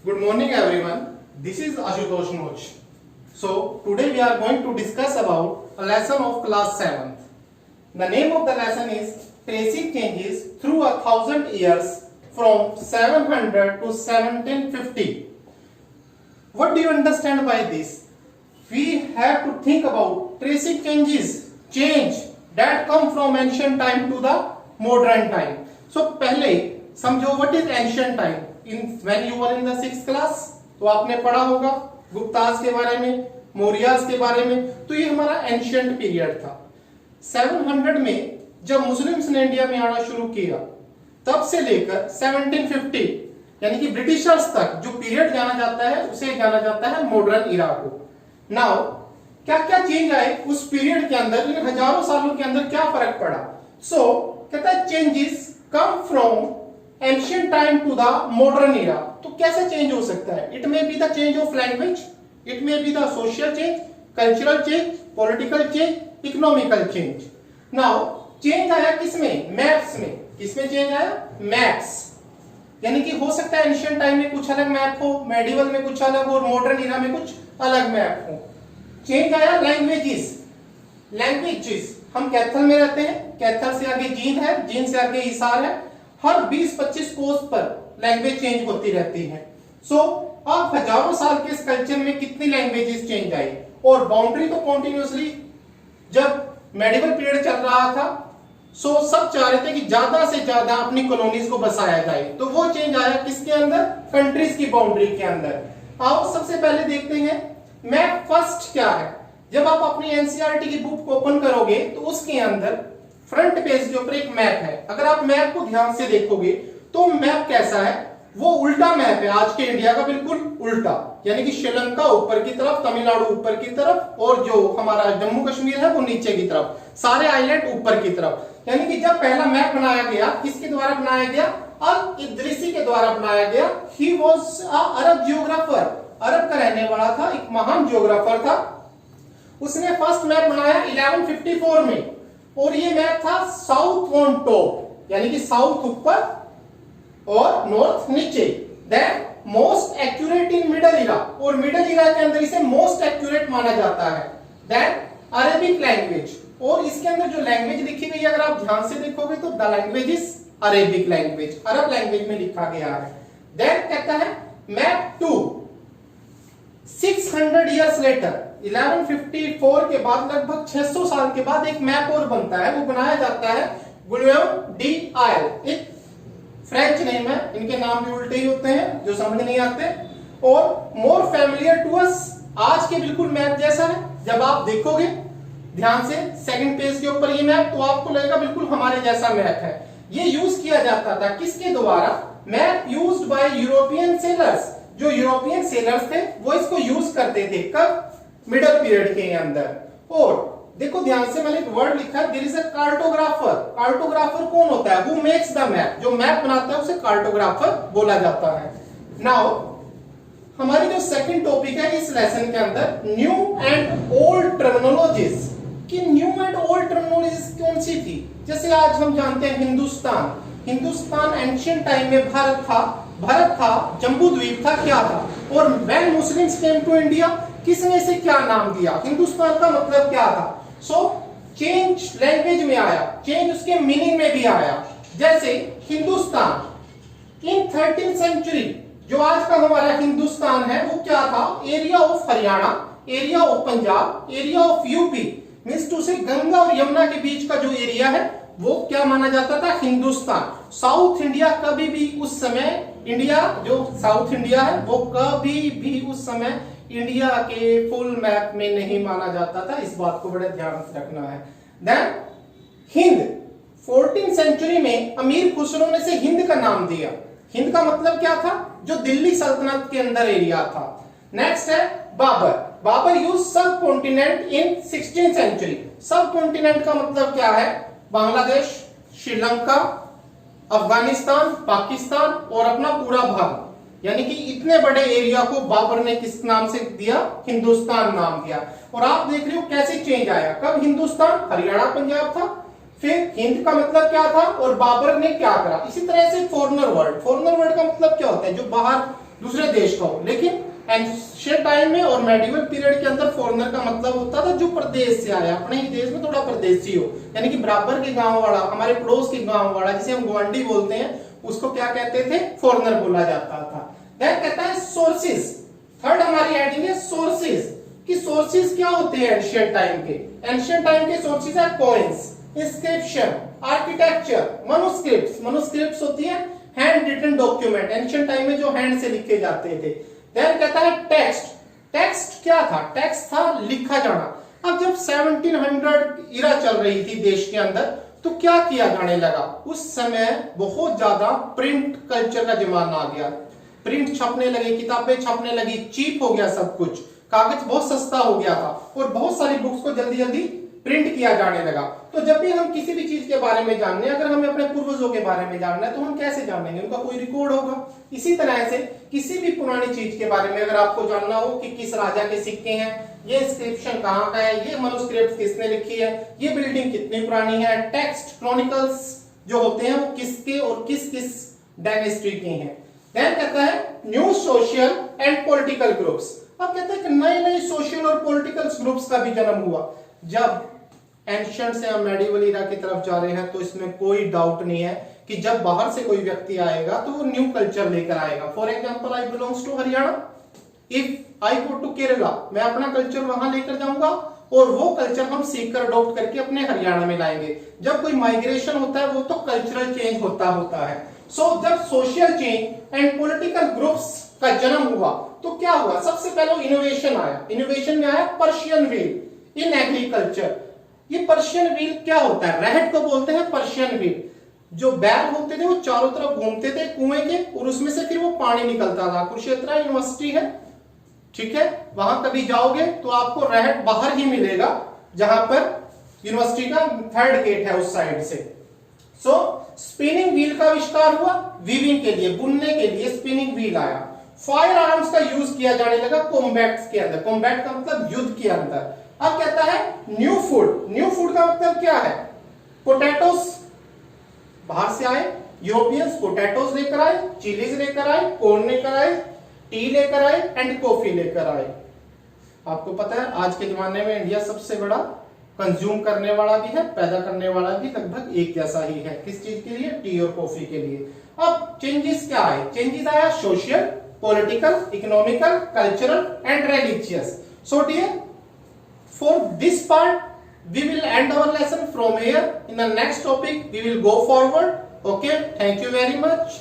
Good morning everyone. This is Ashutosh Moch. So today we are going to discuss about a lesson of class 7th. The name of the lesson is Tracing Changes Through 1000 Years from 700 to 1750. What do you understand by this? We have to think about tracing change that come from ancient time to the modern time. So पहले समझो what is ancient time. When you were in the 6th class तो आपने पढ़ा होगा गुप्तास के बारे में, मौर्यास के बारे में. तो ये हमारा एंशियंट पीरियड था. 700 में जब मुस्लिम्स ने इंडिया में आना शुरू किया तब से लेकर 1750 यानी कि ब्रिटिशर्स तक जो पीरियड जाना जाता है उसे जाना जाता है मॉडर्न इरा को. नाउ क्या क्या चेंज आए उस पीरियड के अंदर, इन हजारों सालों के अंदर क्या फर्क पड़ा. सो कहता है changes come from ancient time to the modern era. तो कैसे चेंज हो सकता है? It may be the change of language, it may be the social change, cultural change, political change, economical change. Now change आया किसमें? Maps में. किसमें change आया? मैप्स. यानी कि हो सकता है एंशिएंट टाइम में कुछ अलग मैप हो, मेडिवल में कुछ अलग हो और मॉडर्न इरा में कुछ अलग मैप हो. चेंज आया लैंग्वेजेस. लैंग्वेजेस हम कैथल में रहते हैं, कैथल से आगे जींद है, जींद से आगे हिसार है. हर 20-25 कोस पर लैंग्वेज चेंज होती रहती है. सो अब हजारों साल के इस कल्चर में कितनी लैंग्वेजेस चेंज आई. और बाउंड्री तो कंटिन्यूअसली जब मेडिवल पीरियड चल रहा था सो सब चाह रहे थे कि ज्यादा से ज्यादा अपनी कॉलोनीज को बसाया जाए. तो वो चेंज आया किसके अंदर? कंट्रीज की बाउंड्री के अंदर. आओ सबसे पहले देखते हैं मैप फर्स्ट क्या है. जब आप अपनी एनसीईआरटी की बुक ओपन करोगे तो उसके अंदर फ्रंट पेज के ऊपर एक मैप है. अगर आप मैप को ध्यान से देखोगे तो मैप कैसा है? वो उल्टा मैप है आज के इंडिया का, बिल्कुल उल्टा. यानी कि श्रीलंका ऊपर की तरफ, तमिलनाडु ऊपर की तरफ और जो हमारा जम्मू कश्मीर है वो नीचे की तरफ, सारे आइलैंड ऊपर की तरफ. यानी कि जब पहला मैप बनाया गया किसके द्वारा बनाया गया? अल इदरिसी के द्वारा बनाया गया. He was a Arab geographer, अरब का रहने वाला था, एक महान जियोग्राफर था. उसने फर्स्ट मैप बनाया 1154 में और ये मैप था साउथ ऑन टॉप, यानी कि साउथ ऊपर और नॉर्थ नीचे. Then most accurate in middle era, और मिडल इरा के अंदर इसे मोस्ट एक्यूरेट माना जाता है. देन अरेबिक लैंग्वेज, और इसके अंदर जो लैंग्वेज लिखी गई अगर आप ध्यान से देखोगे तो the language is Arabic language, Arab language में लिखा गया है. देन कहता है मैप 2 600 इयर्स लेटर, 1154 के बाद लगभग 600 साल के बाद एक मैप और बनता है. वो बनाया जाता है गुलियम डी आयल, एक फ्रेंच नेम है. इनके नाम भी उल्टे ही होते हैं जो समझ नहीं आते. और मोर फैमिलियर टू अस, आज के बिल्कुल मैप जैसा है. जब आप देखोगे ध्यान से सेकंड पेज के ऊपर ये मैप तो आपको लगेगा बिल्कुल हमारे जैसा मैप है. ये यूज किया जाता था किसके द्वारा? Map used by European sellers. जो यूरोपियन सेलर्स थे वो इसको यूज करते थे. कब? मिडल पीरियड के अंदर. और देखो ध्यान से मैंने एक वर्ड लिखा है, there is a cartographer. Cartographer कौन होता है? Who makes the map. जो मैप बनाता है उसे कार्टोग्राफर बोला जाता है. नाउ हमारी जो सेकंड टॉपिक है इस लेसन के अंदर न्यू एंड ओल्ड टर्मिनोलॉजीज. कि न्यू एंड ओल्ड टर्मिनोलॉजीज कौन सी थी? जैसे आज हम जानते हैं हिंदुस्तान. हिंदुस्तान एंशिएंट टाइम में भारत था, जम्बू द्वीप था, क्या था? और when Muslims came to India किसने इसे क्या नाम दिया? हिंदुस्तान का मतलब क्या था? सो चेंज लैंग्वेज में आया, चेंज उसके मीनिंग में भी आया. जैसे हिंदुस्तान इन 13th सेंचुरी, जो आज का हमारा हिंदुस्तान है वो क्या था? Area of Haryana, area of Punjab, area of UP, means to say Ganga और यमुना के बीच का जो एरिया है वो क्या माना जाता था? हिंदुस्तान. साउथ इंडिया कभी भी उस समय, इंडिया जो साउथ इंडिया है वो कभी भी उस समय इंडिया के फुल मैप में नहीं माना जाता था. इस बात को बड़े ध्यान से रखना है. देन हिंद 14th सेंचुरी में अमीर खुसरो ने से हिंद का नाम दिया. हिंद का मतलब क्या था? जो दिल्ली सल्तनत के अंदर एरिया था. नेक्स्ट है बाबर. बाबर यूज सब कॉन्टिनेंट इन 16th सेंचुरी. सब कॉन्टिनेंट का मतलब क्या है? बांग्लादेश, श्रीलंका, अफगानिस्तान, पाकिस्तान और अपना पूरा भारत. यानी कि इतने बड़े एरिया को बाबर ने किस नाम से दिया? हिंदुस्तान नाम दिया. और आप देख रहे हो कैसे चेंज आया. कब हिंदुस्तान हरियाणा पंजाब था, फिर हिंद का मतलब क्या था और बाबर ने क्या करा. इसी तरह से फॉरेनर वर्ल्ड. फॉरेनर वर्ल्ड का मतलब क्या होता है? जो बाहर दूसरे देश का हो। लेकिन एंशिएंट टाइम में और मेडिवल पीरियड के अंदर फॉरेनर का मतलब होता था जो प्रदेश से आया, अपने ही देश में थोड़ा परदेशी हो, यानी कि बराबर के गांव वाला, हमारे पड़ोस के गांव वाला, जिसे हम ग्वांडी बोलते हैं, उसको क्या कहते थे, फॉरेनर बोला जाता था। देन कहता है सोर्सेज, थर्ड हमारी हेडिंग है सोर्सेज, कि सोर्सेज क्या होते हैं एंशिएंट टाइम के। एंशिएंट टाइम के सोर्सेज है coins, inscription, architecture, manuscripts, manuscripts होती है hand written document, ancient time में जो हैंड से लिखे जाते थे। देन कहता है टेक्स्ट, टेक्स्ट क्या था, टेक्स्ट था लिखा जाना। अब जब 1700 इरा चल रही थी देश के अंदर, तो क्या किया जाने लगा, उस समय बहुत ज्यादा प्रिंट कल्चर का जमाना आ गया, प्रिंट छपने लगे, किताबें छपने लगी, चीप हो गया सब कुछ, कागज बहुत सस्ता हो गया था और बहुत सारी बुक्स को जल्दी जल्दी प्रिंट किया जाने लगा। तो जब भी हम किसी भी चीज के बारे में जानने, अगर हमें अपने पूर्वजों के बारे में जानना है तो हम कैसे जानेंगे, उनका कोई रिकॉर्ड होगा। इसी तरह से किसी भी पुरानी चीज के बारे में अगर आपको जानना हो कि किस राजा के सिक्के हैं, ये इंस्क्रिप्शन कहाँ का है, ये मनुस्क्रिप्ट किसने लिखी है, ये बिल्डिंग कितनी पुरानी है, टेक्स्ट क्रॉनिकल्स जो होते हैं वो किसके और किस किस डायनेस्टी के हैं। देन कहता है new social and political groups. अब कहता है कि नए नए सोशल और पॉलिटिकल ग्रुप्स का भी जन्म हुआ। जब एंशिएंट से हम मेडिवल इरा की तरफ जा रहे हैं तो इसमें कोई डाउट नहीं है कि जब बाहर से कोई व्यक्ति आएगा तो वो न्यू कल्चर लेकर आएगा। For example I belongs to Haryana, if I go to Kerala, मैं अपना कल्चर वहां लेकर जाऊंगा और वो कल्चर हम सीखकर अडॉप्ट करके अपने हरियाणा में लाएंगे। जब कोई माइग्रेशन होता है वो तो कल्चरल चेंज होता है। सो जब social change and political groups का जन्म हुआ तो क्या हुआ, सबसे पहले इनोवेशन आया। इनोवेशन में आया पर्शियन व्हील इन एग्रीकल्चर। ये पर्शियन व्हील क्या होता है, रहट को बोलते हैं पर्शियन व्हील। जो बैल होते थे वो चारों तरफ घूमते थे कुएं के और उसमें से फिर वो पानी निकलता था। कुरुक्षेत्र यूनिवर्सिटी है, ठीक है, वहां कभी जाओगे तो आपको रहट बाहर ही मिलेगा, जहां पर यूनिवर्सिटी का थर्ड गेट है उस साइड से। सो स्पिनिंग व्हील का आविष्कार हुआ, वीविंग के लिए, बुनने के लिए स्पिनिंग व्हील आया। फायर आर्म्स का यूज किया जाने लगा कॉम्बैट्स के अंदर, कॉम्बैट का मतलब युद्ध के अंदर। अब कहता है न्यू फूड, न्यू फूड का मतलब क्या है, पोटैटोस बाहर से आए, यूरोपियंस पोटैटोस लेकर आए, चिलीज लेकर आए, कॉर्न लेकर आए, टी लेकर आए एंड कॉफी लेकर आए। आपको पता है आज के जमाने में इंडिया सबसे बड़ा कंज्यूम करने वाला भी है, पैदा करने वाला भी लगभग एक जैसा ही है। किस चीज के लिए, टी और कॉफी के लिए। अब चेंजेस क्या आए, चेंजेस आया social, political, economical, cultural and religious. So dear, for this part we will end our lesson from here. In the next topic we will go forward. Okay, thank you very much.